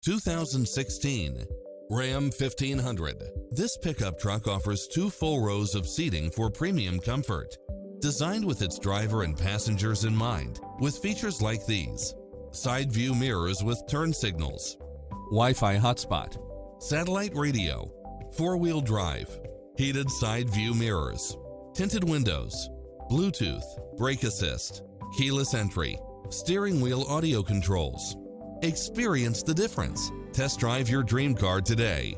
2016 Ram 1500. This pickup truck offers 2 full rows of seating for premium comfort. Designed with its driver and passengers in mind, with features like these: side view mirrors with turn signals, Wi-Fi hotspot, satellite radio, 4-wheel drive, heated side view mirrors, tinted windows, Bluetooth, brake assist, keyless entry, steering wheel audio controls. Experience the difference. Test drive your dream car today.